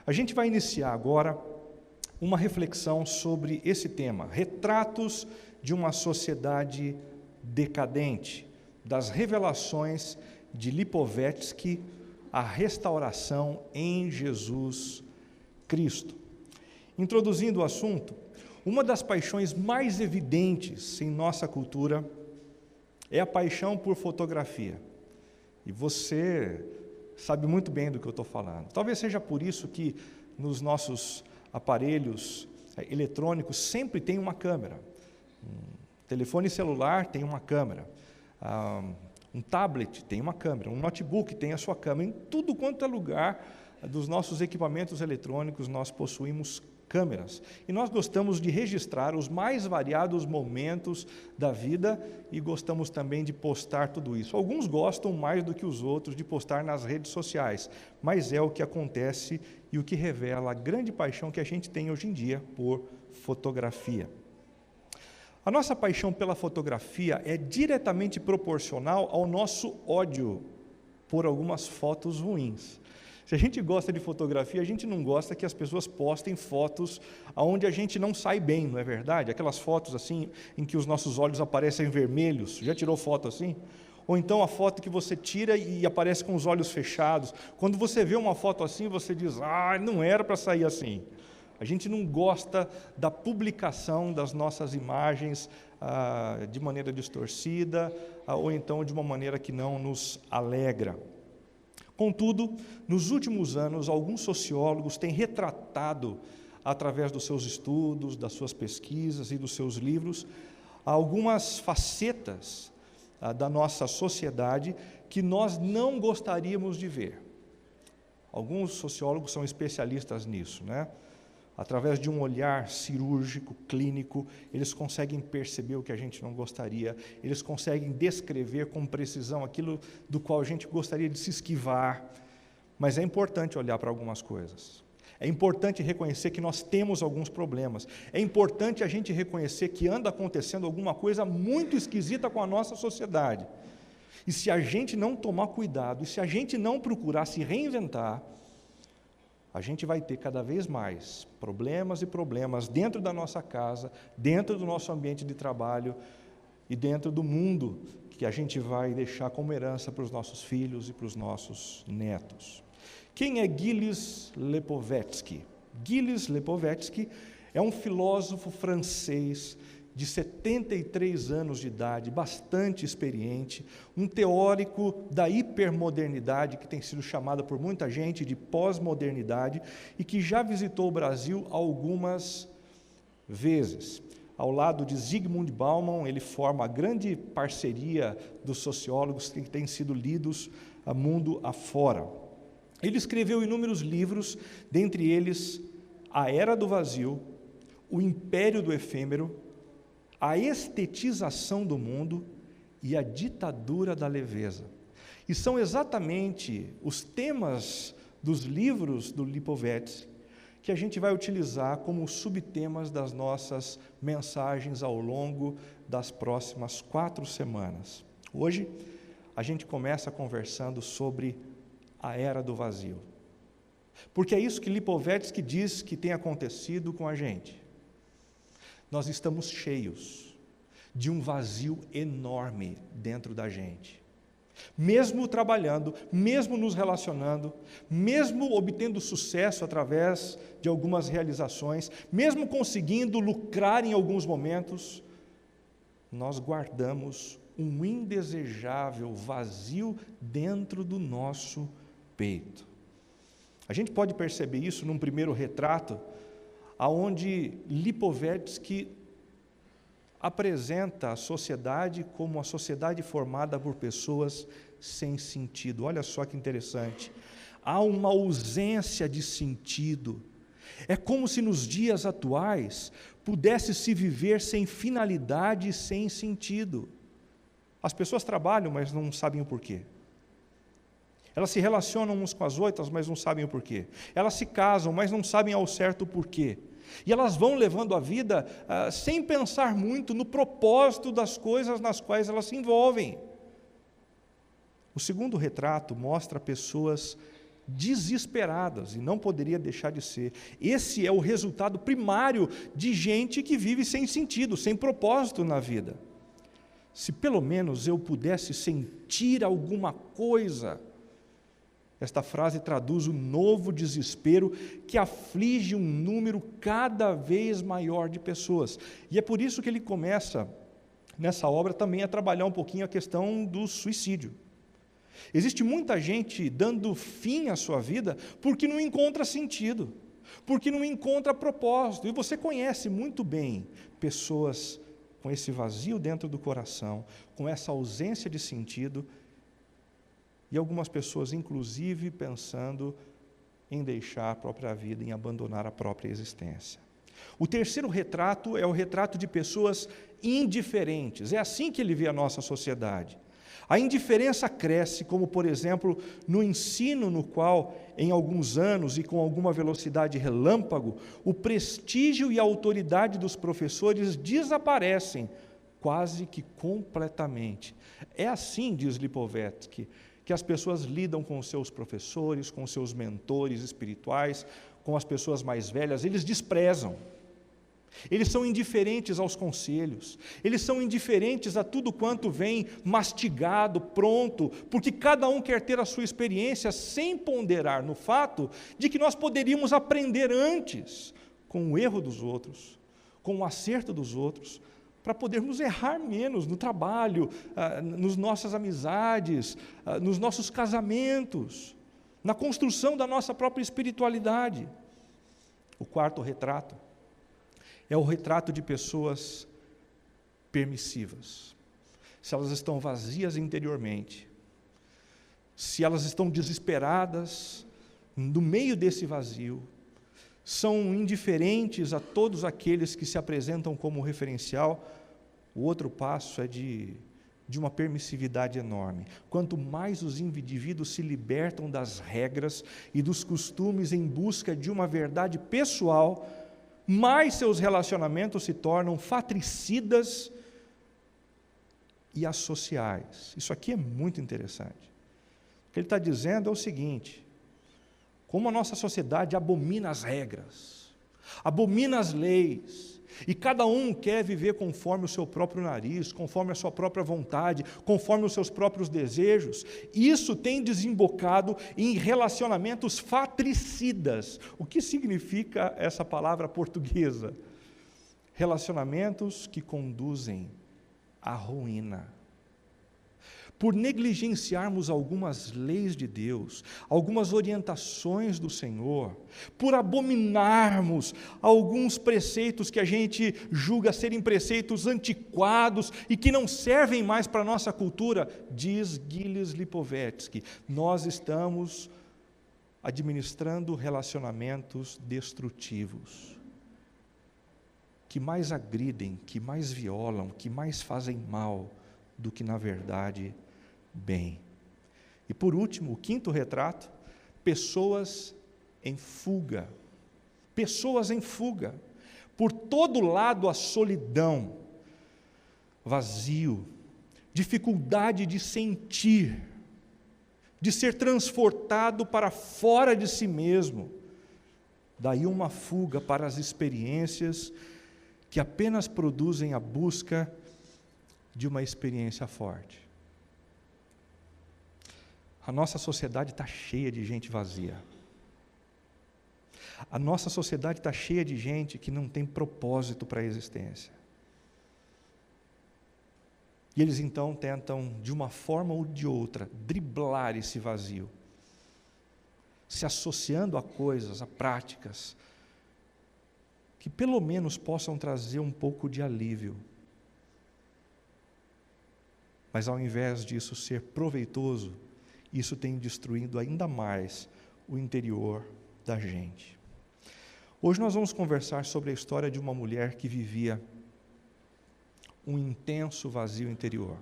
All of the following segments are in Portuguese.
A gente vai iniciar agora uma reflexão sobre esse tema, retratos de uma sociedade decadente, das revelações de Lipovetsky, a restauração em Jesus Cristo. Introduzindo o assunto, uma das paixões mais evidentes em nossa cultura é a paixão por fotografia. E você sabe muito bem do que eu estou falando. Talvez seja por isso que nos nossos aparelhos eletrônicos sempre tem uma câmera. Um telefone celular tem uma câmera. Um tablet tem uma câmera. Um notebook tem a sua câmera. Em tudo quanto é lugar dos nossos equipamentos eletrônicos nós possuímos câmeras. E nós gostamos de registrar os mais variados momentos da vida e gostamos também de postar tudo isso. Alguns gostam mais do que os outros de postar nas redes sociais, mas é o que acontece e o que revela a grande paixão que a gente tem hoje em dia por fotografia. A nossa paixão pela fotografia é diretamente proporcional ao nosso ódio por algumas fotos ruins. Se a gente gosta de fotografia, a gente não gosta que as pessoas postem fotos onde a gente não sai bem, não é verdade? Aquelas fotos assim, em que os nossos olhos aparecem vermelhos. Já tirou foto assim? Ou então a foto que você tira e aparece com os olhos fechados. Quando você vê uma foto assim, você diz, não era para sair assim. A gente não gosta da publicação das nossas imagens de maneira distorcida, ou então de uma maneira que não nos alegra. Contudo, nos últimos anos, alguns sociólogos têm retratado, através dos seus estudos, das suas pesquisas e dos seus livros, algumas facetas da nossa sociedade que nós não gostaríamos de ver. Alguns sociólogos são especialistas nisso, né? Através de um olhar cirúrgico, clínico, eles conseguem perceber o que a gente não gostaria, eles conseguem descrever com precisão aquilo do qual a gente gostaria de se esquivar, mas é importante olhar para algumas coisas. É importante reconhecer que nós temos alguns problemas, é importante a gente reconhecer que anda acontecendo alguma coisa muito esquisita com a nossa sociedade. E se a gente não tomar cuidado, e se a gente não procurar se reinventar, a gente vai ter cada vez mais problemas e problemas dentro da nossa casa, dentro do nosso ambiente de trabalho e dentro do mundo que a gente vai deixar como herança para os nossos filhos e para os nossos netos. Quem é Gilles Lipovetsky? Gilles Lipovetsky é um filósofo francês de 73 anos de idade, bastante experiente, um teórico da hipermodernidade, que tem sido chamada por muita gente de pós-modernidade, e que já visitou o Brasil algumas vezes. Ao lado de Zygmunt Bauman, ele forma a grande parceria dos sociólogos que têm sido lidos a mundo afora. Ele escreveu inúmeros livros, dentre eles A Era do Vazio, O Império do Efêmero, A Estetização do Mundo e A Ditadura da Leveza. E são exatamente os temas dos livros do Lipovetsky que a gente vai utilizar como subtemas das nossas mensagens ao longo das próximas 4 semanas. Hoje, a gente começa conversando sobre a Era do Vazio. Porque é isso que Lipovetsky diz que tem acontecido com a gente. Nós estamos cheios de um vazio enorme dentro da gente. Mesmo trabalhando, mesmo nos relacionando, mesmo obtendo sucesso através de algumas realizações, mesmo conseguindo lucrar em alguns momentos, nós guardamos um indesejável vazio dentro do nosso peito. A gente pode perceber isso num primeiro retrato, aonde Lipovetsky apresenta a sociedade como uma sociedade formada por pessoas sem sentido. Olha só que interessante. há uma ausência de sentido. É como se nos dias atuais pudesse se viver sem finalidade e sem sentido. As pessoas trabalham, mas não sabem o porquê. Elas se relacionam uns com as outras, mas não sabem o porquê. Elas se casam, mas não sabem ao certo o porquê. E elas vão levando a vida sem pensar muito no propósito das coisas nas quais elas se envolvem. O segundo retrato mostra pessoas desesperadas, e não poderia deixar de ser. Esse é o resultado primário de gente que vive sem sentido, sem propósito na vida. Se pelo menos eu pudesse sentir alguma coisa. Esta frase traduz o novo desespero que aflige um número cada vez maior de pessoas. E é por isso que ele começa, nessa obra, também a trabalhar um pouquinho a questão do suicídio. Existe muita gente dando fim à sua vida porque não encontra sentido, porque não encontra propósito. E você conhece muito bem pessoas com esse vazio dentro do coração, com essa ausência de sentido, e algumas pessoas, inclusive, pensando em deixar a própria vida, em abandonar a própria existência. O terceiro retrato é o retrato de pessoas indiferentes. É assim que ele vê a nossa sociedade. A indiferença cresce, como, por exemplo, no ensino no qual, em alguns anos e com alguma velocidade relâmpago, o prestígio e a autoridade dos professores desaparecem, quase que completamente. É assim, diz Lipovetsky, que as pessoas lidam com os seus professores, com os seus mentores espirituais, com as pessoas mais velhas, eles desprezam. Eles são indiferentes aos conselhos, eles são indiferentes a tudo quanto vem mastigado, pronto, porque cada um quer ter a sua experiência sem ponderar no fato de que nós poderíamos aprender antes com o erro dos outros, com o acerto dos outros, para podermos errar menos no trabalho, nas nossas amizades, nos nossos casamentos, na construção da nossa própria espiritualidade. O quarto retrato é o retrato de pessoas permissivas. Se elas estão vazias interiormente, se elas estão desesperadas no meio desse vazio, são indiferentes a todos aqueles que se apresentam como referencial, o outro passo é de uma permissividade enorme. Quanto mais os indivíduos se libertam das regras e dos costumes em busca de uma verdade pessoal, mais seus relacionamentos se tornam fratricidas e associais. Isso aqui é muito interessante. O que ele está dizendo é o seguinte: como a nossa sociedade abomina as regras, abomina as leis, e cada um quer viver conforme o seu próprio nariz, conforme a sua própria vontade, conforme os seus próprios desejos, isso tem desembocado em relacionamentos fratricidas. O que significa essa palavra portuguesa? Relacionamentos que conduzem à ruína. Por negligenciarmos algumas leis de Deus, algumas orientações do Senhor, por abominarmos alguns preceitos que a gente julga serem preceitos antiquados e que não servem mais para a nossa cultura, diz Gilles Lipovetsky, nós estamos administrando relacionamentos destrutivos, que mais agridem, que mais violam, que mais fazem mal do que, na verdade, bem. E por último, o quinto retrato, pessoas em fuga. Pessoas em fuga. Por todo lado a solidão, vazio, dificuldade de sentir, de ser transportado para fora de si mesmo. Daí uma fuga para as experiências que apenas produzem a busca de uma experiência forte. A nossa sociedade está cheia de gente vazia. A nossa sociedade está cheia de gente que não tem propósito para a existência. E eles então tentam, de uma forma ou de outra, driblar esse vazio, se associando a coisas, a práticas, que pelo menos possam trazer um pouco de alívio. Mas ao invés disso ser proveitoso, isso tem destruído ainda mais o interior da gente. Hoje nós vamos conversar sobre a história de uma mulher que vivia um intenso vazio interior.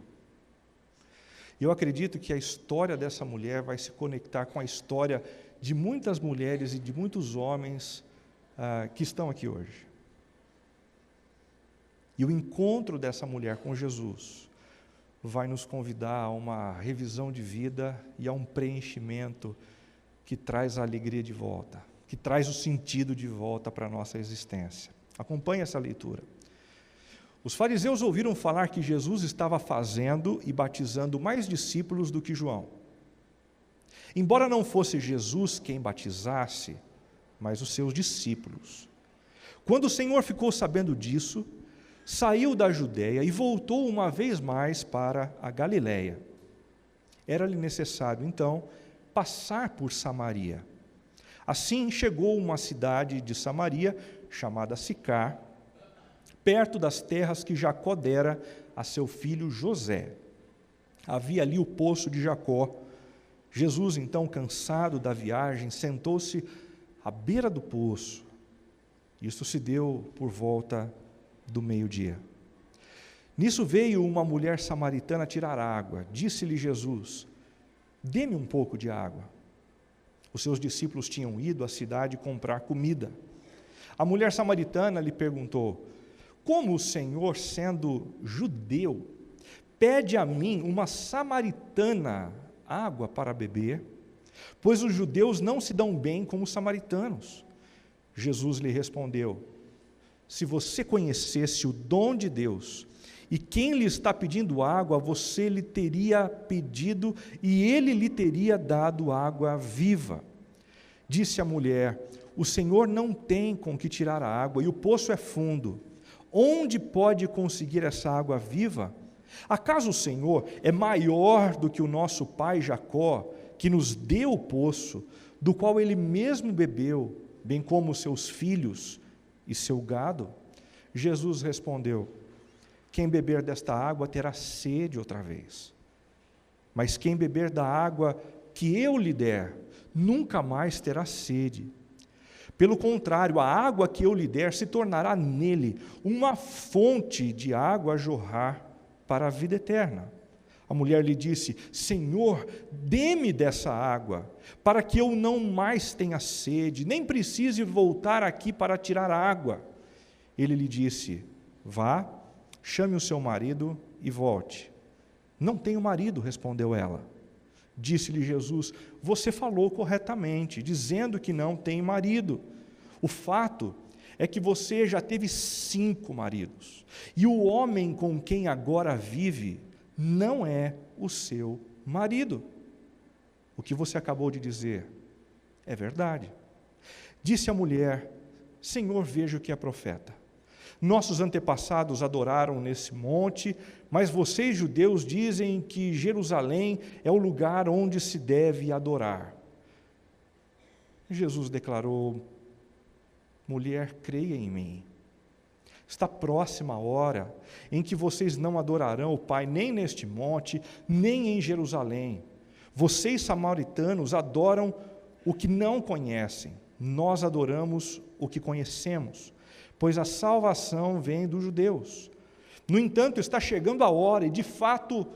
Eu acredito que a história dessa mulher vai se conectar com a história de muitas mulheres e de muitos homens que estão aqui hoje. E o encontro dessa mulher com Jesus vai nos convidar a uma revisão de vida e a um preenchimento que traz a alegria de volta, que traz o sentido de volta para a nossa existência. Acompanhe essa leitura. Os fariseus ouviram falar que Jesus estava fazendo e batizando mais discípulos do que João. Embora não fosse Jesus quem batizasse, mas os seus discípulos. Quando o Senhor ficou sabendo disso, saiu da Judeia e voltou uma vez mais para a Galiléia. Era-lhe necessário, então, passar por Samaria. Assim chegou a uma cidade de Samaria, chamada Sicar, perto das terras que Jacó dera a seu filho José. Havia ali o poço de Jacó. Jesus, então, cansado da viagem, sentou-se à beira do poço. Isso se deu por volta do meio-dia. Nisso veio uma mulher samaritana tirar água. Disse-lhe Jesus: dê-me um pouco de água. Os seus discípulos tinham ido à cidade comprar comida. A mulher samaritana lhe perguntou: como o Senhor, sendo judeu, pede a mim, uma samaritana, água para beber? Pois os judeus não se dão bem com os samaritanos. Jesus lhe respondeu: se você conhecesse o dom de Deus e quem lhe está pedindo água, você lhe teria pedido e ele lhe teria dado água viva. Disse a mulher: o Senhor não tem com que tirar a água e o poço é fundo. Onde pode conseguir essa água viva? Acaso o Senhor é maior do que o nosso pai Jacó, que nos deu o poço, do qual ele mesmo bebeu, bem como seus filhos e seu gado? Jesus respondeu: quem beber desta água terá sede outra vez. Mas quem beber da água que eu lhe der, nunca mais terá sede. Pelo contrário, a água que eu lhe der se tornará nele uma fonte de água a jorrar para a vida eterna. A mulher lhe disse: Senhor, dê-me dessa água, para que eu não mais tenha sede, nem precise voltar aqui para tirar água. Ele lhe disse: vá, chame o seu marido e volte. Não tenho marido, respondeu ela. Disse-lhe Jesus: você falou corretamente, dizendo que não tem marido. O fato é que você já teve 5 maridos, e o homem com quem agora vive não é o seu marido. O que você acabou de dizer é verdade. Disse a mulher: Senhor, vejo que é profeta. Nossos antepassados adoraram nesse monte, mas vocês, judeus, dizem que Jerusalém é o lugar onde se deve adorar. Jesus declarou: mulher, creia em mim. Está próxima a hora em que vocês não adorarão o Pai nem neste monte, nem em Jerusalém. Vocês, samaritanos, adoram o que não conhecem. Nós adoramos o que conhecemos, pois a salvação vem dos judeus. No entanto, está chegando a hora, e de fato,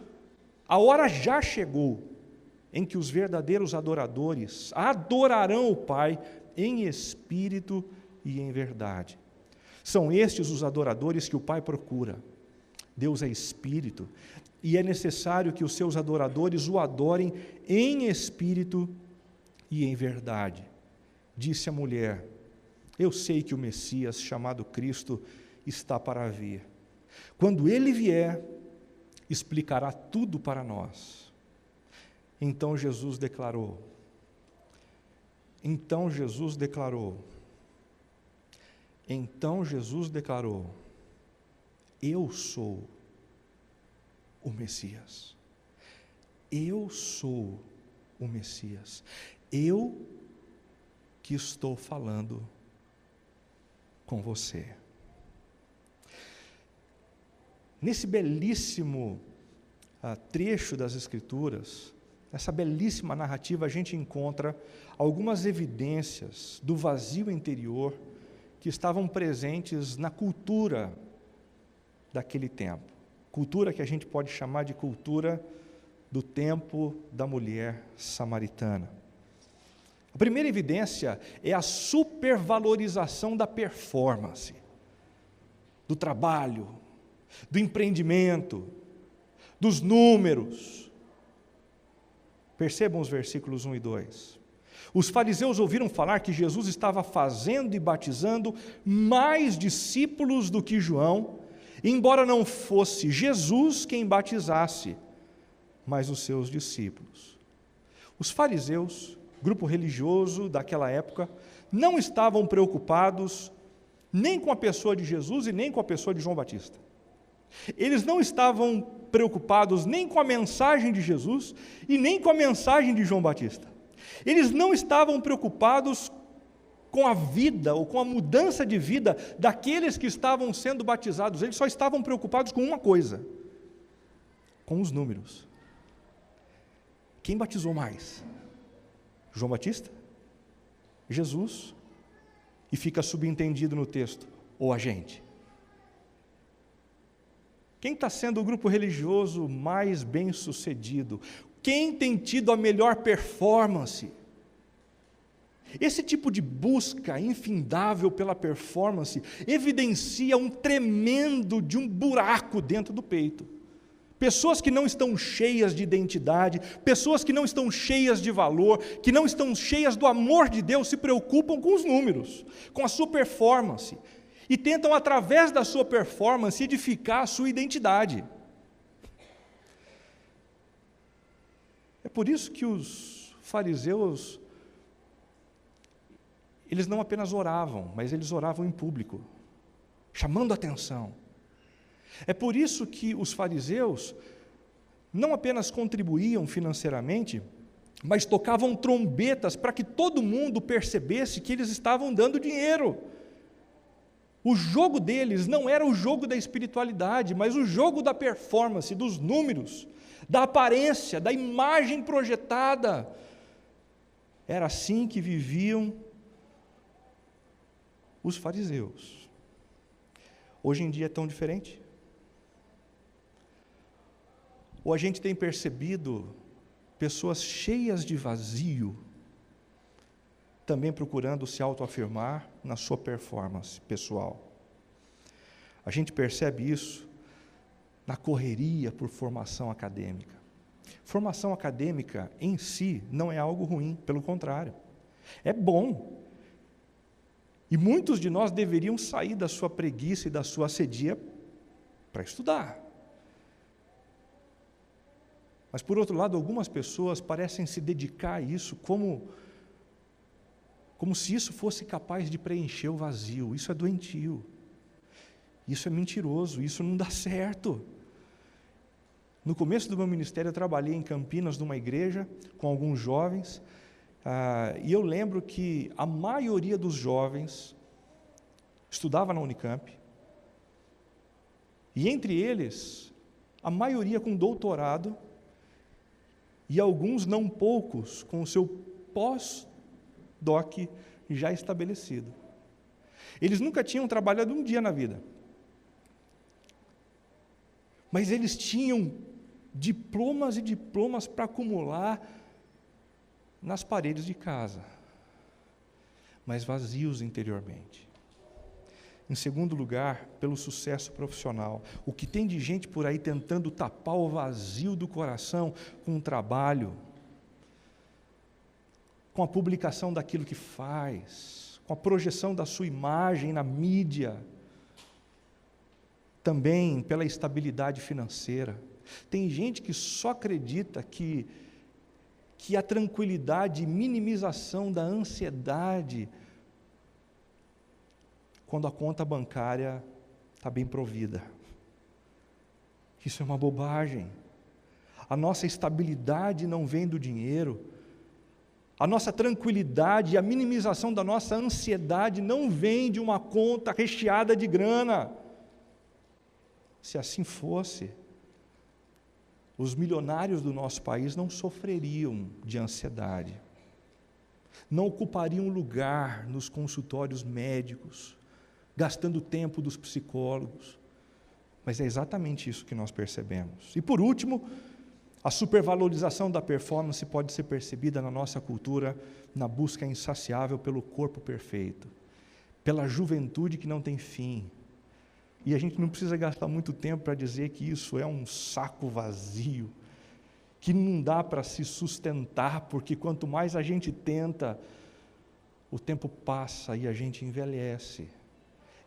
a hora já chegou, em que os verdadeiros adoradores adorarão o Pai em espírito e em verdade. São estes os adoradores que o Pai procura. Deus é espírito, e é necessário que os seus adoradores o adorem em espírito e em verdade. Disse a mulher: eu sei que o Messias, chamado Cristo, está para vir. Quando ele vier, explicará tudo para nós. Então Jesus declarou, eu sou o Messias. Eu sou o Messias. Eu que estou falando com você. Nesse belíssimo trecho das Escrituras, nessa belíssima narrativa, a gente encontra algumas evidências do vazio interior que estavam presentes na cultura daquele tempo. Cultura que a gente pode chamar de cultura do tempo da mulher samaritana. A primeira evidência é a supervalorização da performance, do trabalho, do empreendimento, dos números. Percebam os versículos 1 e 2. Os fariseus ouviram falar que Jesus estava fazendo e batizando mais discípulos do que João, embora não fosse Jesus quem batizasse, mas os seus discípulos. Os fariseus, grupo religioso daquela época, não estavam preocupados nem com a pessoa de Jesus e nem com a pessoa de João Batista. Eles não estavam preocupados nem com a mensagem de Jesus e nem com a mensagem de João Batista. Eles não estavam preocupados com a vida ou com a mudança de vida daqueles que estavam sendo batizados. Eles só estavam preocupados com uma coisa: com os números. Quem batizou mais? João Batista? Jesus? E fica subentendido no texto: ou a gente? Quem está sendo o grupo religioso mais bem sucedido? Quem tem tido a melhor performance? Esse tipo de busca infindável pela performance evidencia um tremendo de um buraco dentro do peito. Pessoas que não estão cheias de identidade, pessoas que não estão cheias de valor, que não estão cheias do amor de Deus, se preocupam com os números, com a sua performance, e tentam, através da sua performance, edificar a sua identidade. É por isso que os fariseus, eles não apenas oravam, mas eles oravam em público, chamando a atenção. É por isso que os fariseus não apenas contribuíam financeiramente, mas tocavam trombetas para que todo mundo percebesse que eles estavam dando dinheiro. O jogo deles não era o jogo da espiritualidade, mas o jogo da performance, dos números, da aparência, da imagem projetada. Era assim que viviam os fariseus. Hoje em dia é tão diferente? Ou a gente tem percebido pessoas cheias de vazio, também procurando se autoafirmar na sua performance pessoal? A gente percebe isso na correria por formação acadêmica. Formação acadêmica em si não é algo ruim, pelo contrário, é bom. E muitos de nós deveriam sair da sua preguiça e da sua assedia para estudar. Mas, por outro lado, algumas pessoas parecem se dedicar a isso como se isso fosse capaz de preencher o vazio. Isso é doentio, isso é mentiroso, isso não dá certo. No começo do meu ministério, eu trabalhei em Campinas, numa igreja, com alguns jovens, e eu lembro que a maioria dos jovens estudava na Unicamp, e entre eles, a maioria com doutorado, e alguns, não poucos, com o seu pós-doc já estabelecido. Eles nunca tinham trabalhado um dia na vida, mas eles tinham diplomas e diplomas para acumular nas paredes de casa, mas vazios interiormente. Em segundo lugar, pelo sucesso profissional. O que tem de gente por aí tentando tapar o vazio do coração com o trabalho, com a publicação daquilo que faz, com a projeção da sua imagem na mídia, também pela estabilidade financeira. Tem gente que só acredita que a tranquilidade e minimização da ansiedade quando a conta bancária está bem provida. Isso é uma bobagem. A nossa estabilidade não vem do dinheiro. A nossa tranquilidade e a minimização da nossa ansiedade não vem de uma conta recheada de grana. Se assim fosse, os milionários do nosso país não sofreriam de ansiedade, não ocupariam lugar nos consultórios médicos, gastando tempo dos psicólogos. Mas é exatamente isso que nós percebemos. E por último, a supervalorização da performance pode ser percebida na nossa cultura na busca insaciável pelo corpo perfeito, pela juventude que não tem fim. E a gente não precisa gastar muito tempo para dizer que isso é um saco vazio, que não dá para se sustentar, porque quanto mais a gente tenta, o tempo passa e a gente envelhece.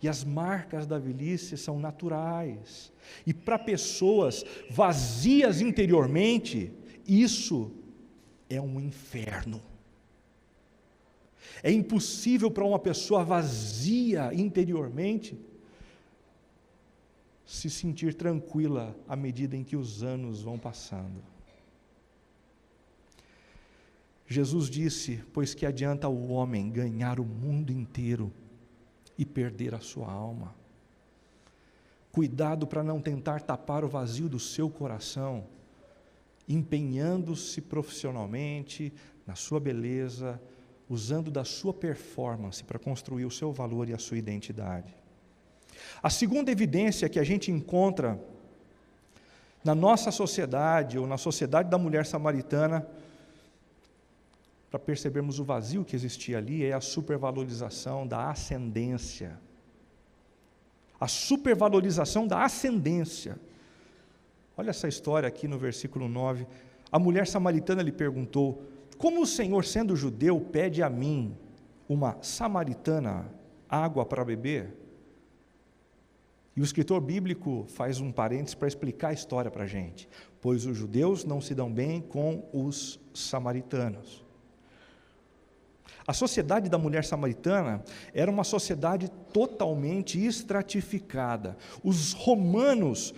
E as marcas da velhice são naturais. E para pessoas vazias interiormente, isso é um inferno. É impossível para uma pessoa vazia interiormente se sentir tranquila à medida em que os anos vão passando. Jesus disse: pois que adianta o homem ganhar o mundo inteiro e perder a sua alma? Cuidado para não tentar tapar o vazio do seu coração, empenhando-se profissionalmente na sua beleza, usando da sua performance para construir o seu valor e a sua identidade. A segunda evidência que a gente encontra na nossa sociedade, ou na sociedade da mulher samaritana, para percebermos o vazio que existia ali, é a supervalorização da ascendência. A supervalorização da ascendência. Olha essa história aqui no versículo 9. A mulher samaritana lhe perguntou: como o Senhor, sendo judeu, pede a mim, uma samaritana, água para beber? E o escritor bíblico faz um parênteses para explicar a história para a gente. Pois os judeus não se dão bem com os samaritanos. A sociedade da mulher samaritana era uma sociedade totalmente estratificada. Os romanos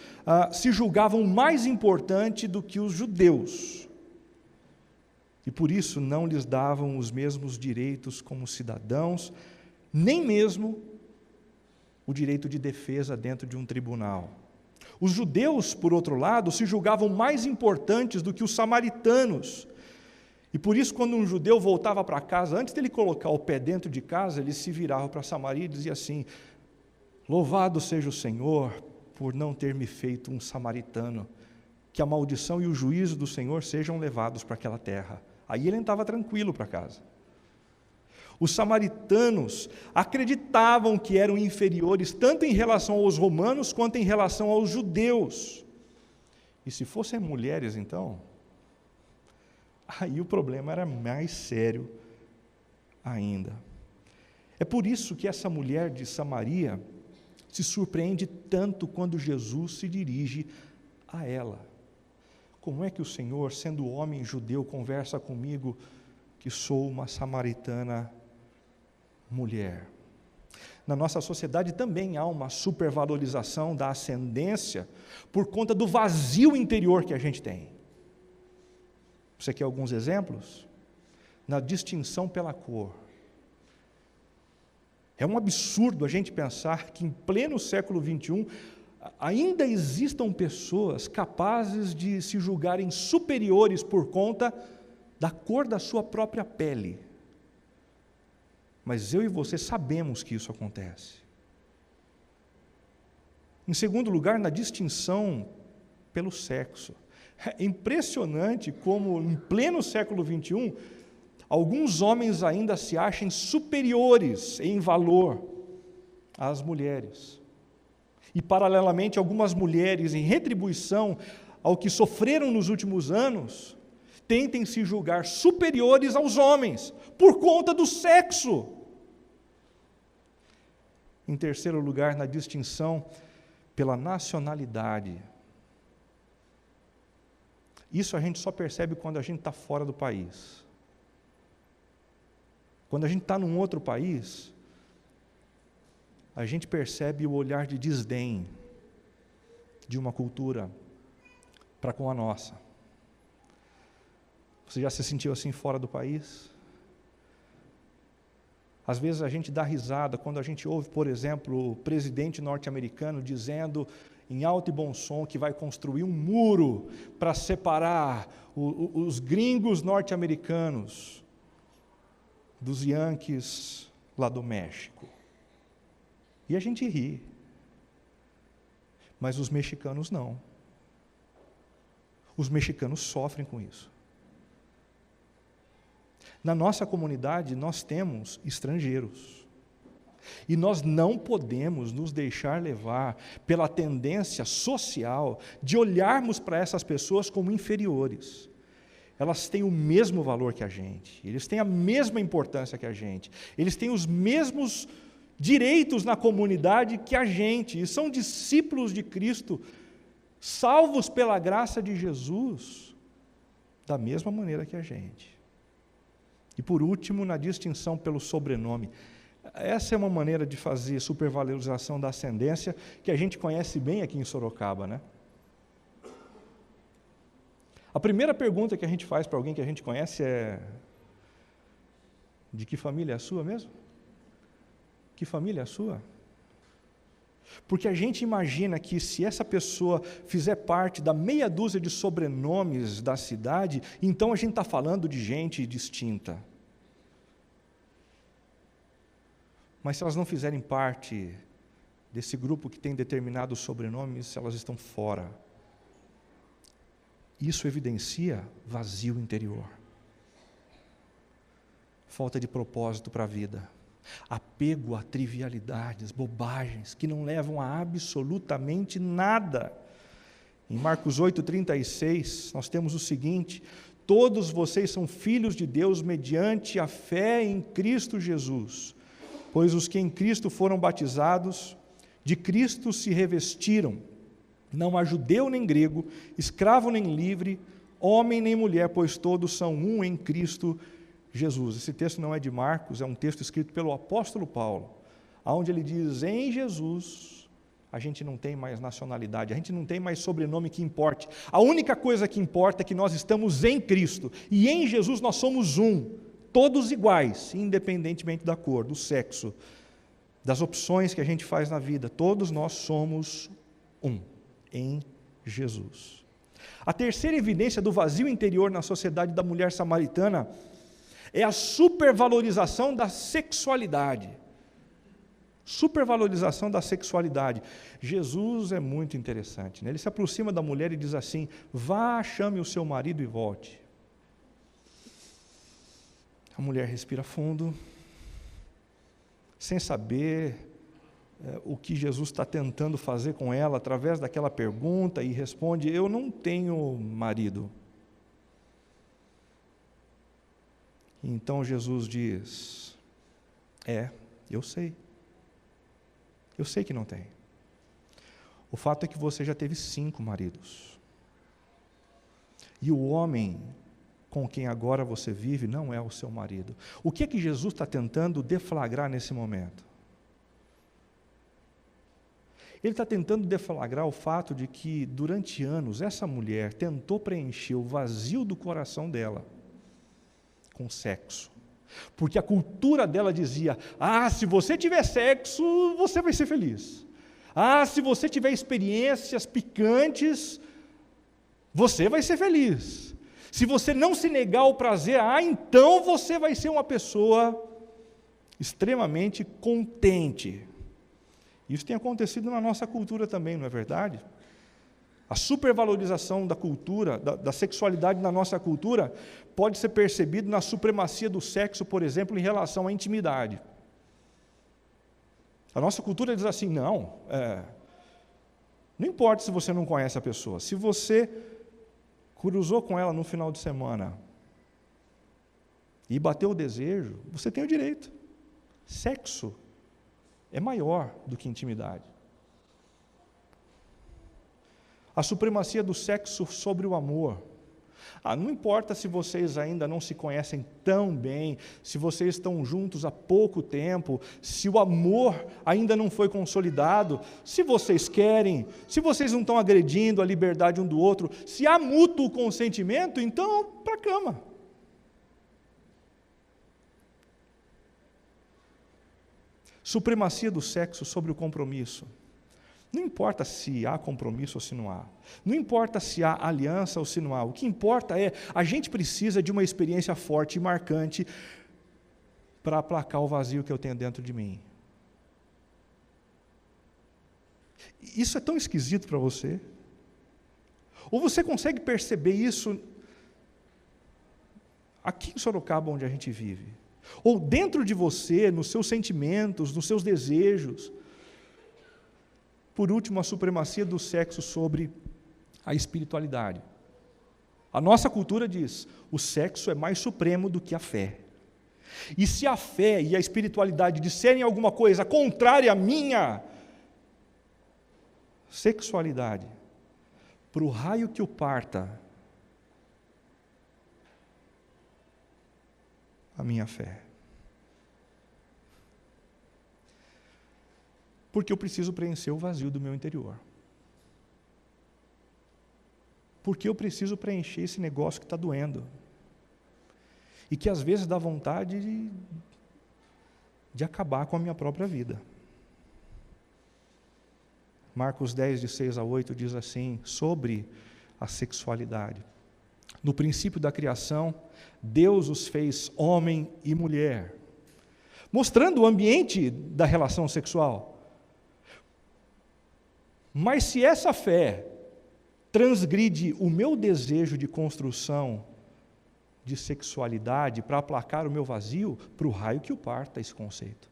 se julgavam mais importante do que os judeus. E por isso não lhes davam os mesmos direitos como cidadãos, nem mesmo o direito de defesa dentro de um tribunal. Os judeus, por outro lado, se julgavam mais importantes do que os samaritanos. E por isso, quando um judeu voltava para casa, antes dele colocar o pé dentro de casa, ele se virava para Samaria e dizia assim: louvado seja o Senhor por não ter me feito um samaritano, que a maldição e o juízo do Senhor sejam levados para aquela terra. Aí ele entrava tranquilo para casa. Os samaritanos acreditavam que eram inferiores tanto em relação aos romanos quanto em relação aos judeus. E se fossem mulheres, então, aí o problema era mais sério ainda. É por isso que essa mulher de Samaria se surpreende tanto quando Jesus se dirige a ela. Como é que o Senhor, sendo homem judeu, conversa comigo, que sou uma samaritana mulher? Na nossa sociedade também há uma supervalorização da ascendência por conta do vazio interior que a gente tem. Você quer alguns exemplos? Na distinção pela cor. É um absurdo a gente pensar que em pleno século XXI ainda existam pessoas capazes de se julgarem superiores por conta da cor da sua própria pele. Mas eu e você sabemos que isso acontece. Em segundo lugar, na distinção pelo sexo. É impressionante como, em pleno século XXI, alguns homens ainda se achem superiores em valor às mulheres. E, paralelamente, algumas mulheres, em retribuição ao que sofreram nos últimos anos, tentem se julgar superiores aos homens, por conta do sexo. Em terceiro lugar, na distinção pela nacionalidade. Isso a gente só percebe quando a gente está fora do país. Quando a gente está num outro país, a gente percebe o olhar de desdém de uma cultura para com a nossa. Você já se sentiu assim fora do país? Às vezes a gente dá risada quando a gente ouve, por exemplo, o presidente norte-americano dizendo em alto e bom som que vai construir um muro para separar os gringos norte-americanos dos Yankees lá do México. E a gente ri. Mas os mexicanos não. Os mexicanos sofrem com isso. Na nossa comunidade, nós temos estrangeiros. E nós não podemos nos deixar levar pela tendência social de olharmos para essas pessoas como inferiores. Elas têm o mesmo valor que a gente, eles têm a mesma importância que a gente, eles têm os mesmos direitos na comunidade que a gente, e são discípulos de Cristo, salvos pela graça de Jesus, da mesma maneira que a gente. E por último, na distinção pelo sobrenome. Essa é uma maneira de fazer supervalorização da ascendência que a gente conhece bem aqui em Sorocaba, né? A primeira pergunta que a gente faz para alguém que a gente conhece é: de que família é a sua mesmo? Que família é a sua? Porque a gente imagina que se essa pessoa fizer parte da meia dúzia de sobrenomes da cidade, então a gente está falando de gente distinta. Mas se elas não fizerem parte desse grupo que tem determinados sobrenomes, elas estão fora. Isso evidencia vazio interior. Falta de propósito para a vida. Apego a trivialidades, bobagens, que não levam a absolutamente nada. Em Marcos 8,36, nós temos o seguinte: todos vocês são filhos de Deus mediante a fé em Cristo Jesus, pois os que em Cristo foram batizados, de Cristo se revestiram, não há judeu nem grego, escravo nem livre, homem nem mulher, pois todos são um em Cristo Jesus. Esse texto não é de Marcos, é um texto escrito pelo apóstolo Paulo, onde ele diz: em Jesus a gente não tem mais nacionalidade, a gente não tem mais sobrenome que importe, a única coisa que importa é que nós estamos em Cristo, e em Jesus nós somos um, todos iguais, independentemente da cor, do sexo, das opções que a gente faz na vida, todos nós somos um, em Jesus. A terceira evidência do vazio interior na sociedade da mulher samaritana é a supervalorização da sexualidade. Supervalorização da sexualidade. Jesus é muito interessante, né? Ele se aproxima da mulher e diz assim: vá, chame o seu marido e volte. A mulher respira fundo, sem saber o que Jesus está tentando fazer com ela através daquela pergunta, e responde: eu não tenho marido. Então Jesus diz: eu sei que não tem. O fato é que você já teve 5 maridos, e o homem com quem agora você vive não é o seu marido. O que é que Jesus está tentando deflagrar nesse momento? Ele está tentando deflagrar o fato de que durante anos essa mulher tentou preencher o vazio do coração dela com sexo, porque a cultura dela dizia: se você tiver sexo, você vai ser feliz. Se você tiver experiências picantes, você vai ser feliz. Se você não se negar ao prazer, então você vai ser uma pessoa extremamente contente. Isso tem acontecido na nossa cultura também, não é verdade? A supervalorização da cultura, da sexualidade na nossa cultura, pode ser percebido na supremacia do sexo, por exemplo, em relação à intimidade. A nossa cultura diz assim: não importa se você não conhece a pessoa, se você cruzou com ela no final de semana e bateu o desejo, você tem o direito. Sexo é maior do que intimidade. A supremacia do sexo sobre o amor. Não importa se vocês ainda não se conhecem tão bem, se vocês estão juntos há pouco tempo, se o amor ainda não foi consolidado, se vocês querem, se vocês não estão agredindo a liberdade um do outro, se há mútuo consentimento, então para a cama. Supremacia do sexo sobre o compromisso. Não importa se há compromisso ou se não há. Não importa se há aliança ou se não há. O que importa é, a gente precisa de uma experiência forte e marcante para aplacar o vazio que eu tenho dentro de mim. Isso é tão esquisito para você? Ou você consegue perceber isso aqui em Sorocaba, onde a gente vive? Ou dentro de você, nos seus sentimentos, nos seus desejos? Por último, a supremacia do sexo sobre a espiritualidade. A nossa cultura diz, o sexo é mais supremo do que a fé. E se a fé e a espiritualidade disserem alguma coisa contrária à minha sexualidade, para o raio que o parta, a minha fé. Porque eu preciso preencher o vazio do meu interior. Porque eu preciso preencher esse negócio que está doendo. E que às vezes dá vontade de acabar com a minha própria vida. Marcos 10, de 6 a 8, diz assim, sobre a sexualidade. No princípio da criação, Deus os fez homem e mulher, mostrando o ambiente da relação sexual. Mas se essa fé transgride o meu desejo de construção de sexualidade para aplacar o meu vazio, para o raio que o parta esse conceito.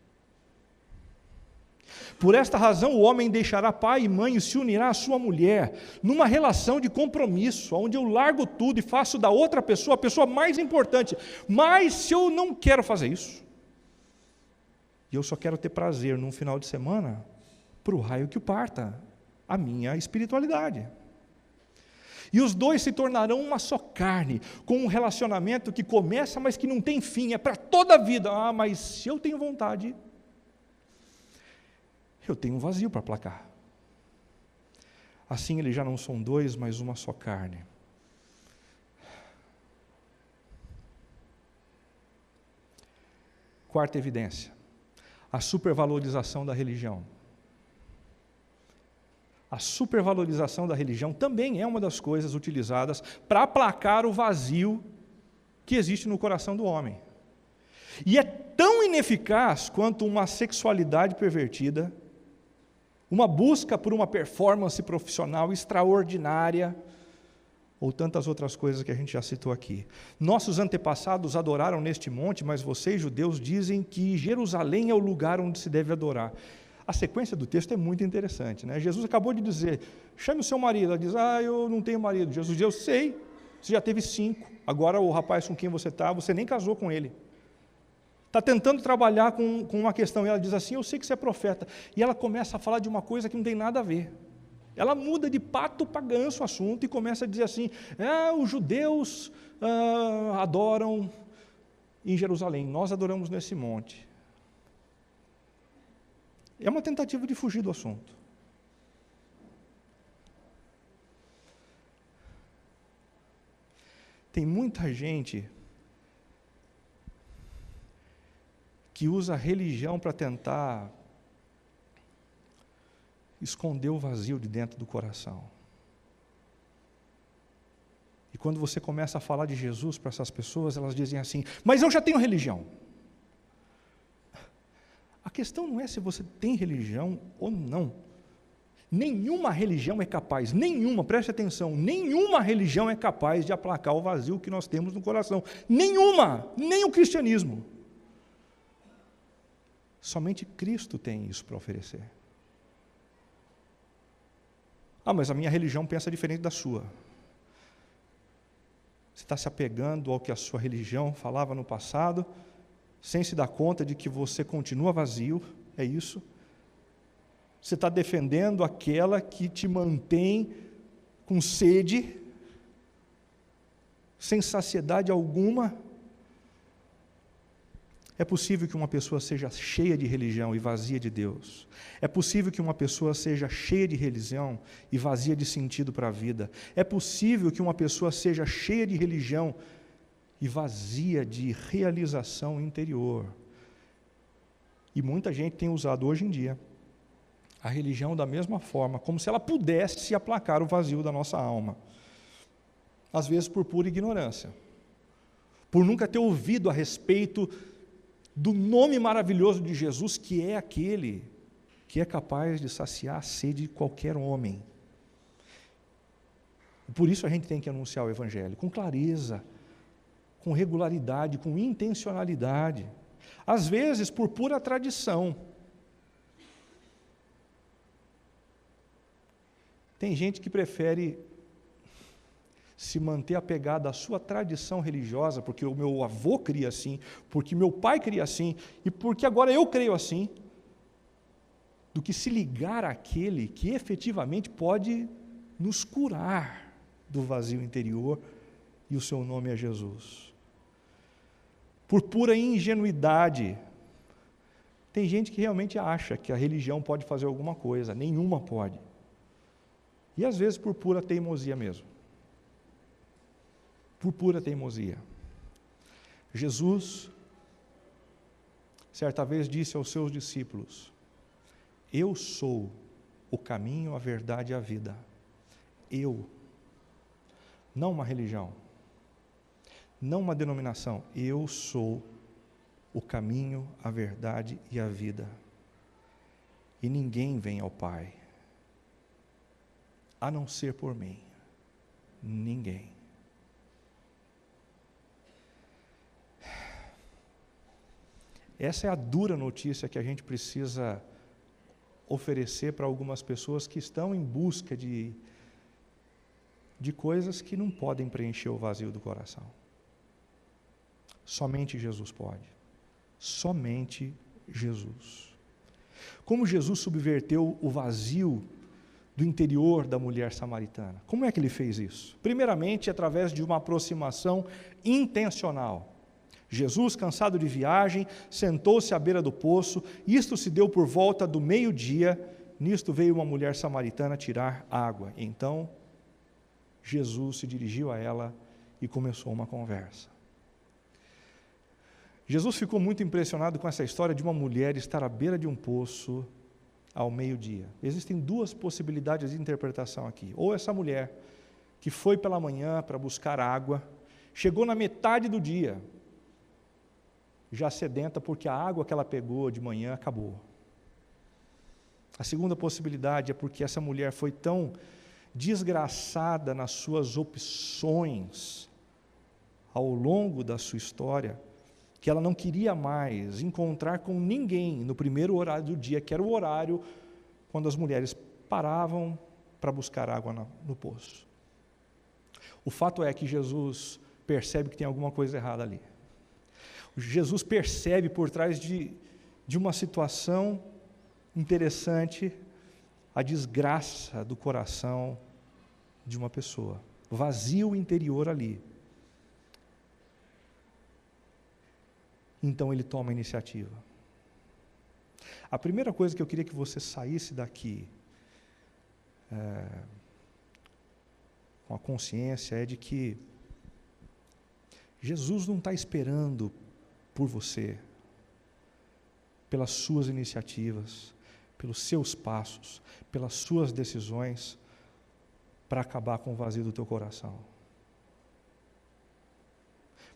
Por esta razão, o homem deixará pai e mãe e se unirá à sua mulher, numa relação de compromisso, onde eu largo tudo e faço da outra pessoa a pessoa mais importante. Mas se eu não quero fazer isso, e eu só quero ter prazer num final de semana, para o raio que o parta a minha espiritualidade. E os dois se tornarão uma só carne, com um relacionamento que começa, mas que não tem fim, é para toda a vida. Ah, mas se eu tenho vontade, eu tenho um vazio para aplacar. Assim eles já não são dois, mas uma só carne. Quarta evidência, a supervalorização da religião. A supervalorização da religião também é uma das coisas utilizadas para aplacar o vazio que existe no coração do homem. E é tão ineficaz quanto uma sexualidade pervertida, uma busca por uma performance profissional extraordinária, ou tantas outras coisas que a gente já citou aqui. Nossos antepassados adoraram neste monte, mas vocês, judeus, dizem que Jerusalém é o lugar onde se deve adorar. A sequência do texto é muito interessante, né? Jesus acabou de dizer, chame o seu marido. Ela diz, eu não tenho marido. Jesus diz, eu sei, você já teve 5. Agora o rapaz com quem você está, você nem casou com ele. Está tentando trabalhar com uma questão. E ela diz assim, eu sei que você é profeta. E ela começa a falar de uma coisa que não tem nada a ver. Ela muda de pato para ganso o assunto e começa a dizer assim, os judeus adoram em Jerusalém, nós adoramos nesse monte. É uma tentativa de fugir do assunto. Tem muita gente que usa a religião para tentar esconder o vazio de dentro do coração. E quando você começa a falar de Jesus para essas pessoas, elas dizem assim, mas eu já tenho religião. A questão não é se você tem religião ou não. Nenhuma religião é capaz, preste atenção, nenhuma religião é capaz de aplacar o vazio que nós temos no coração. Nenhuma, nem o cristianismo. Somente Cristo tem isso para oferecer. Mas a minha religião pensa diferente da sua. Você está se apegando ao que a sua religião falava no passado, sem se dar conta de que você continua vazio, é isso. Você está defendendo aquela que te mantém com sede, sem saciedade alguma. É possível que uma pessoa seja cheia de religião e vazia de Deus. É possível que uma pessoa seja cheia de religião e vazia de sentido para a vida. É possível que uma pessoa seja cheia de religião e vazia de realização interior. E muita gente tem usado hoje em dia a religião da mesma forma, como se ela pudesse aplacar o vazio da nossa alma. Às vezes por pura ignorância, por nunca ter ouvido a respeito do nome maravilhoso de Jesus, que é aquele que é capaz de saciar a sede de qualquer homem. Por isso a gente tem que anunciar o Evangelho com clareza, com regularidade, com intencionalidade. Às vezes por pura tradição. Tem gente que prefere se manter apegado à sua tradição religiosa, porque o meu avô cria assim, porque meu pai cria assim, e porque agora eu creio assim, do que se ligar àquele que efetivamente pode nos curar do vazio interior, e o seu nome é Jesus. Por pura ingenuidade, tem gente que realmente acha que a religião pode fazer alguma coisa, nenhuma pode. E às vezes por pura teimosia mesmo. Por pura teimosia. Jesus, certa vez disse aos seus discípulos: eu sou o caminho, a verdade e a vida. Eu. Não uma religião. Não uma denominação. Eu sou o caminho, a verdade e a vida. E ninguém vem ao Pai a não ser por mim. Ninguém. Essa é a dura notícia que a gente precisa oferecer para algumas pessoas que estão em busca de coisas que não podem preencher o vazio do coração. Somente Jesus pode. Somente Jesus. Como Jesus subverteu o vazio do interior da mulher samaritana? Como é que ele fez isso? Primeiramente, através de uma aproximação intencional. Jesus, cansado de viagem, sentou-se à beira do poço. Isto se deu por volta do meio-dia. Nisto veio uma mulher samaritana tirar água. Então, Jesus se dirigiu a ela e começou uma conversa. Jesus ficou muito impressionado com essa história de uma mulher estar à beira de um poço ao meio-dia. Existem duas possibilidades de interpretação aqui. Ou essa mulher que foi pela manhã para buscar água, chegou na metade do dia, já sedenta porque a água que ela pegou de manhã acabou. A segunda possibilidade é porque essa mulher foi tão desgraçada nas suas opções ao longo da sua história, que ela não queria mais encontrar com ninguém no primeiro horário do dia, que era o horário quando as mulheres paravam para buscar água no poço. O fato é que Jesus percebe que tem alguma coisa errada ali. Jesus percebe por trás de uma situação interessante a desgraça do coração de uma pessoa, vazio interior ali. Então ele toma a iniciativa. A primeira coisa que eu queria que você saísse daqui com a consciência é de que Jesus não está esperando por você, pelas suas iniciativas, pelos seus passos, pelas suas decisões, para acabar com o vazio do teu coração.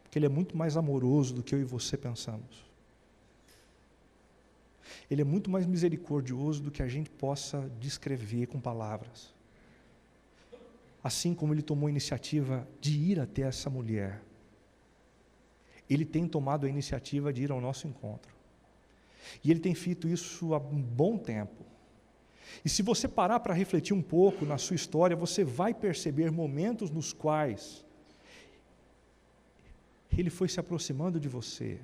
Porque Ele é muito mais amoroso do que eu e você pensamos. Ele é muito mais misericordioso do que a gente possa descrever com palavras. Assim como Ele tomou a iniciativa de ir até essa mulher, Ele tem tomado a iniciativa de ir ao nosso encontro. E Ele tem feito isso há um bom tempo. E se você parar para refletir um pouco na sua história, você vai perceber momentos nos quais Ele foi se aproximando de você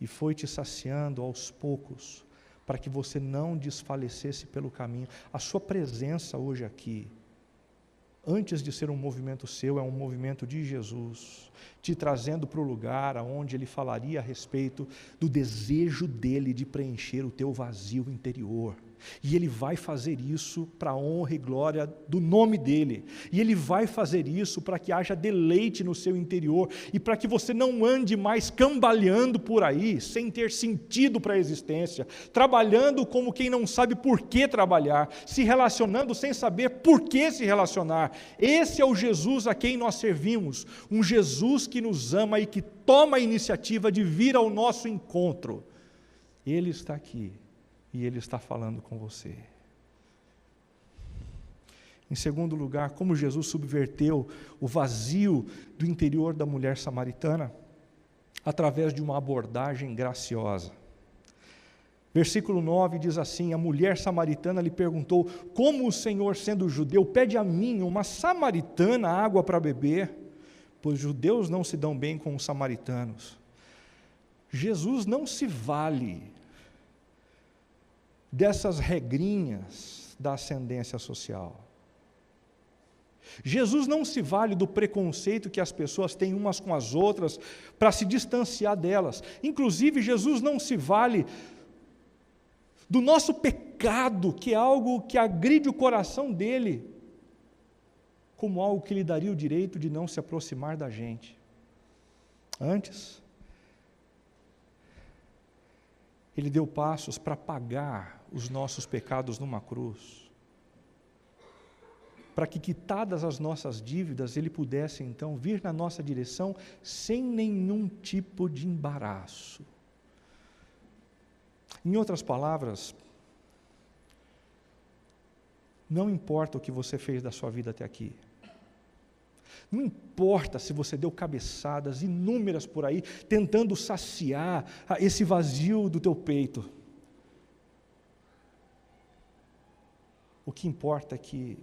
e foi te saciando aos poucos, para que você não desfalecesse pelo caminho. A sua presença hoje aqui, antes de ser um movimento seu, é um movimento de Jesus, te trazendo para o lugar onde Ele falaria a respeito do desejo dEle de preencher o teu vazio interior. E Ele vai fazer isso para a honra e glória do nome dEle. E Ele vai fazer isso para que haja deleite no seu interior e para que você não ande mais cambaleando por aí, sem ter sentido para a existência, trabalhando como quem não sabe por que trabalhar, se relacionando sem saber por que se relacionar. Esse é o Jesus a quem nós servimos, um Jesus que nos ama e que toma a iniciativa de vir ao nosso encontro. Ele está aqui. E Ele está falando com você. Em segundo lugar, como Jesus subverteu o vazio do interior da mulher samaritana? Através de uma abordagem graciosa. Versículo 9 diz assim: a mulher samaritana lhe perguntou: como o Senhor, sendo judeu, pede a mim, uma samaritana, água para beber? Pois judeus não se dão bem com os samaritanos. Jesus não se vale dessas regrinhas da ascendência social. Jesus não se vale do preconceito que as pessoas têm umas com as outras para se distanciar delas. Inclusive, Jesus não se vale do nosso pecado, que é algo que agride o coração dele, como algo que lhe daria o direito de não se aproximar da gente. Antes, Ele deu passos para pagar os nossos pecados numa cruz, para que, quitadas as nossas dívidas, Ele pudesse então vir na nossa direção sem nenhum tipo de embaraço. Em outras palavras, não importa o que você fez da sua vida até aqui, não importa se você deu cabeçadas inúmeras por aí, tentando saciar esse vazio do teu peito. O que importa é que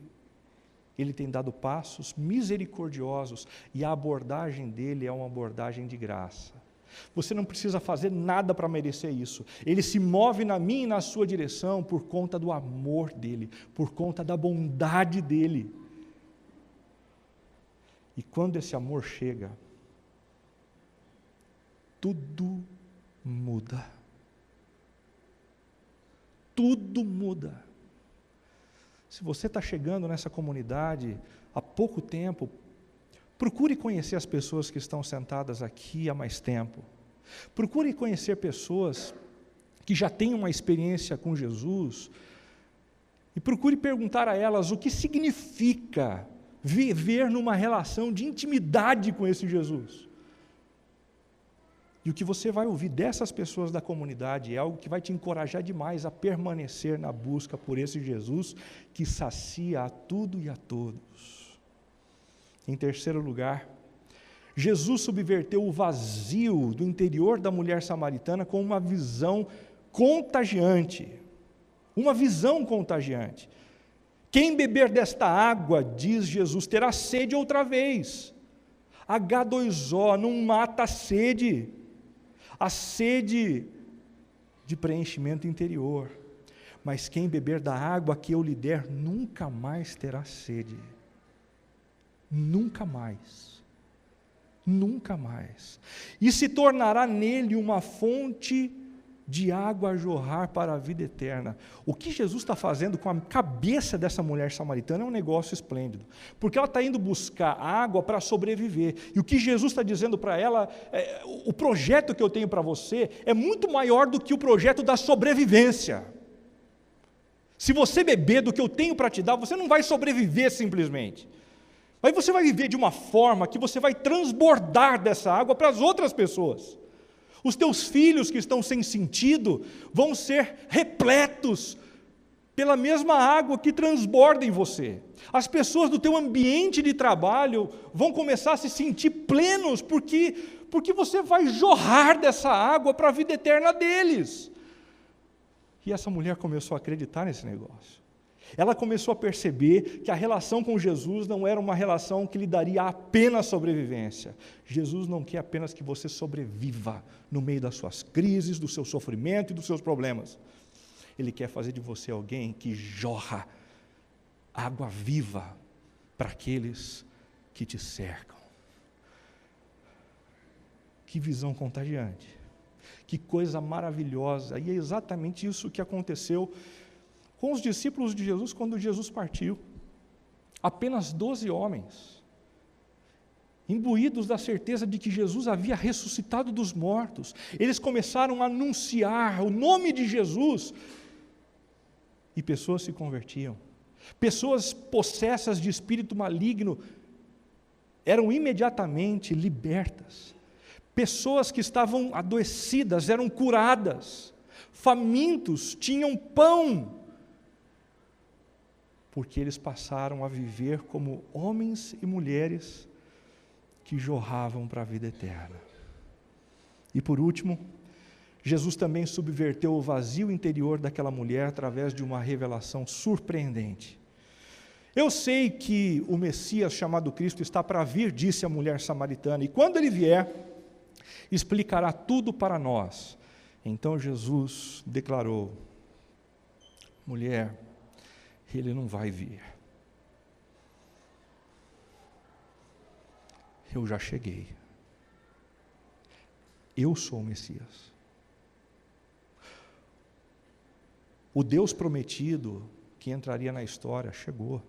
Ele tem dado passos misericordiosos e a abordagem dEle é uma abordagem de graça. Você não precisa fazer nada para merecer isso. Ele se move na minha e na sua direção por conta do amor dEle, por conta da bondade dEle. E quando esse amor chega, tudo muda. Tudo muda. Se você está chegando nessa comunidade há pouco tempo, procure conhecer as pessoas que estão sentadas aqui há mais tempo. Procure conhecer pessoas que já têm uma experiência com Jesus e procure perguntar a elas o que significa viver numa relação de intimidade com esse Jesus. E o que você vai ouvir dessas pessoas da comunidade é algo que vai te encorajar demais a permanecer na busca por esse Jesus que sacia a tudo e a todos. Em terceiro lugar, Jesus subverteu o vazio do interior da mulher samaritana com uma visão contagiante. Uma visão contagiante. Quem beber desta água, diz Jesus, terá sede outra vez. H2O não mata a sede de preenchimento interior. Mas quem beber da água que eu lhe der, nunca mais terá sede. Nunca mais. Nunca mais. E se tornará nele uma fonte de água a jorrar para a vida eterna. O que Jesus está fazendo com a cabeça dessa mulher samaritana é um negócio esplêndido, porque ela está indo buscar água para sobreviver, e o que Jesus está dizendo para ela, o projeto que eu tenho para você é muito maior do que o projeto da sobrevivência. Se você beber do que eu tenho para te dar, você não vai sobreviver simplesmente, aí você vai viver de uma forma que você vai transbordar dessa água para as outras pessoas. Os teus filhos que estão sem sentido vão ser repletos pela mesma água que transborda em você. As pessoas do teu ambiente de trabalho vão começar a se sentir plenos porque você vai jorrar dessa água para a vida eterna deles. E essa mulher começou a acreditar nesse negócio. Ela começou a perceber que a relação com Jesus não era uma relação que lhe daria apenas sobrevivência. Jesus não quer apenas que você sobreviva no meio das suas crises, do seu sofrimento e dos seus problemas. Ele quer fazer de você alguém que jorra água viva para aqueles que te cercam. Que visão contagiante. Que coisa maravilhosa. E é exatamente isso que aconteceu com os discípulos de Jesus quando Jesus partiu. Apenas 12 homens, imbuídos da certeza de que Jesus havia ressuscitado dos mortos. Eles começaram a anunciar o nome de Jesus e pessoas se convertiam. Pessoas possessas de espírito maligno eram imediatamente libertas. Pessoas que estavam adoecidas eram curadas. Famintos tinham pão, porque eles passaram a viver como homens e mulheres que jorravam para a vida eterna. E por último, Jesus também subverteu o vazio interior daquela mulher através de uma revelação surpreendente. Eu sei que o Messias chamado Cristo está para vir, disse a mulher samaritana, e quando ele vier, explicará tudo para nós. Então Jesus declarou: mulher, ele não vai vir. Eu já cheguei. Eu sou o Messias. O Deus prometido que entraria na história chegou.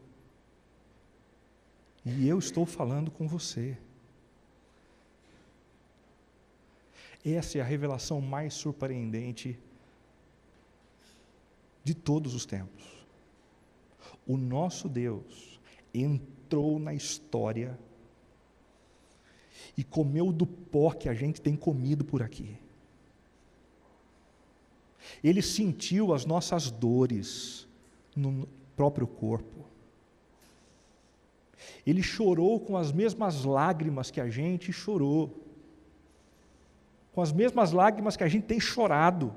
E eu estou falando com você. Essa é a revelação mais surpreendente de todos os tempos. O nosso Deus entrou na história e comeu do pó que a gente tem comido por aqui. Ele sentiu as nossas dores no próprio corpo. Ele chorou com as mesmas lágrimas que a gente chorou, com as mesmas lágrimas que a gente tem chorado.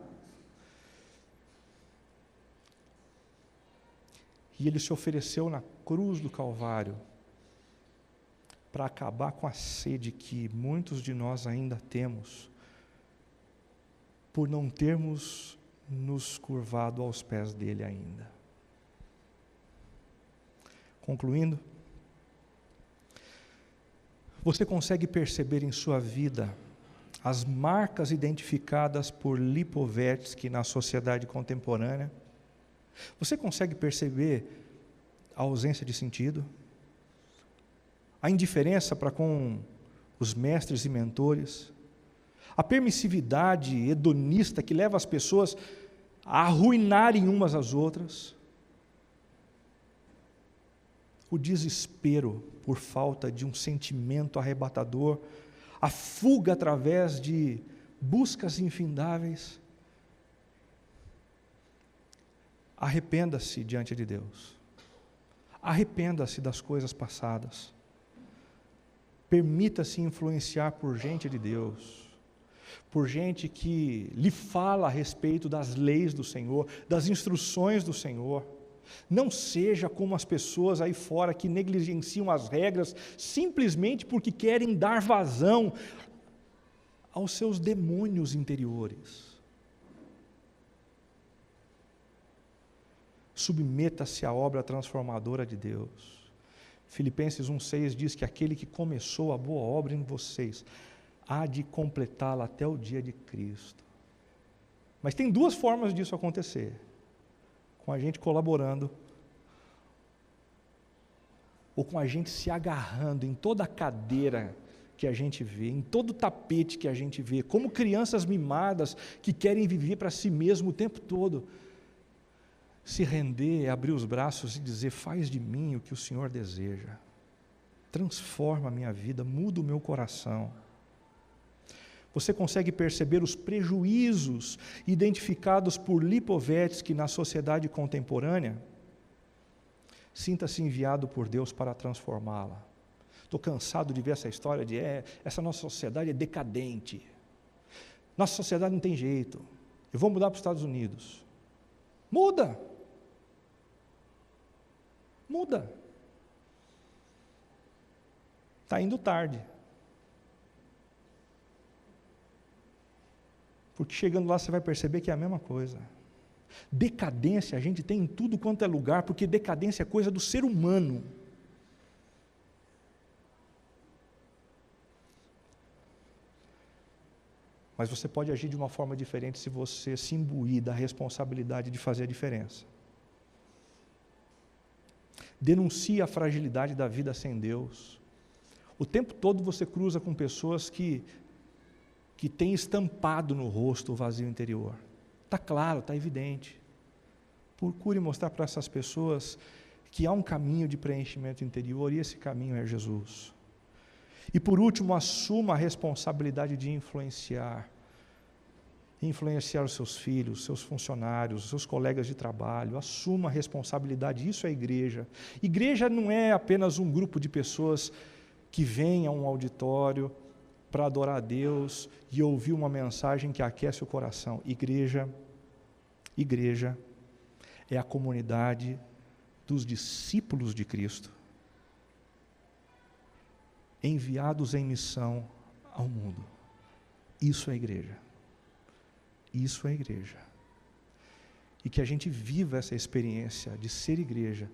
E ele se ofereceu na cruz do Calvário para acabar com a sede que muitos de nós ainda temos, por não termos nos curvado aos pés dele ainda. Concluindo, você consegue perceber em sua vida as marcas identificadas por Lipovetsky na sociedade contemporânea? Você consegue perceber a ausência de sentido? A indiferença para com os mestres e mentores? A permissividade hedonista que leva as pessoas a arruinarem umas às outras? O desespero por falta de um sentimento arrebatador, a fuga através de buscas infindáveis? Arrependa-se diante de Deus. Arrependa-se das coisas passadas. Permita-se influenciar por gente de Deus, por gente que lhe fala a respeito das leis do Senhor, das instruções do Senhor. Não seja como as pessoas aí fora que negligenciam as regras simplesmente porque querem dar vazão aos seus demônios interiores. Submeta-se à obra transformadora de Deus. Filipenses 1,6 diz que aquele que começou a boa obra em vocês há de completá-la até o dia de Cristo. Mas tem duas formas disso acontecer: com a gente colaborando, ou com a gente se agarrando em toda a cadeira que a gente vê, em todo o tapete que a gente vê, como crianças mimadas que querem viver para si mesmo o tempo todo. Se render, abrir os braços e dizer: faz de mim o que o Senhor deseja, transforma a minha vida, muda o meu coração. Você consegue perceber os prejuízos identificados por Lipovetsky na sociedade contemporânea? Sinta-se enviado por Deus para transformá-la. Estou cansado de ver essa história de essa nossa sociedade é decadente. Nossa sociedade não tem jeito. Eu vou mudar para os Estados Unidos. Muda! Muda. Está indo tarde. Porque chegando lá você vai perceber que é a mesma coisa. Decadência a gente tem em tudo quanto é lugar, porque decadência é coisa do ser humano. Mas você pode agir de uma forma diferente se você se imbuir da responsabilidade de fazer a diferença. Denuncie a fragilidade da vida sem Deus. O tempo todo você cruza com pessoas que têm estampado no rosto o vazio interior. Está claro, está evidente. Procure mostrar para essas pessoas que há um caminho de preenchimento interior e esse caminho é Jesus. E por último, assuma a responsabilidade de influenciar os seus filhos, seus funcionários, os seus colegas de trabalho. Assuma a responsabilidade, isso é igreja. Igreja não é apenas um grupo de pessoas que vêm a um auditório para adorar a Deus e ouvir uma mensagem que aquece o coração. Igreja é a comunidade dos discípulos de Cristo, enviados em missão ao mundo. Isso é igreja. Isso é igreja. E que a gente viva essa experiência de ser igreja,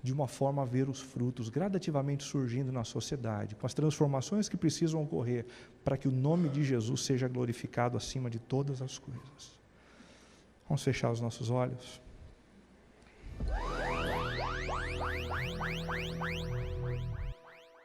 de uma forma a ver os frutos gradativamente surgindo na sociedade, com as transformações que precisam ocorrer, para que o nome de Jesus seja glorificado acima de todas as coisas. Vamos fechar os nossos olhos?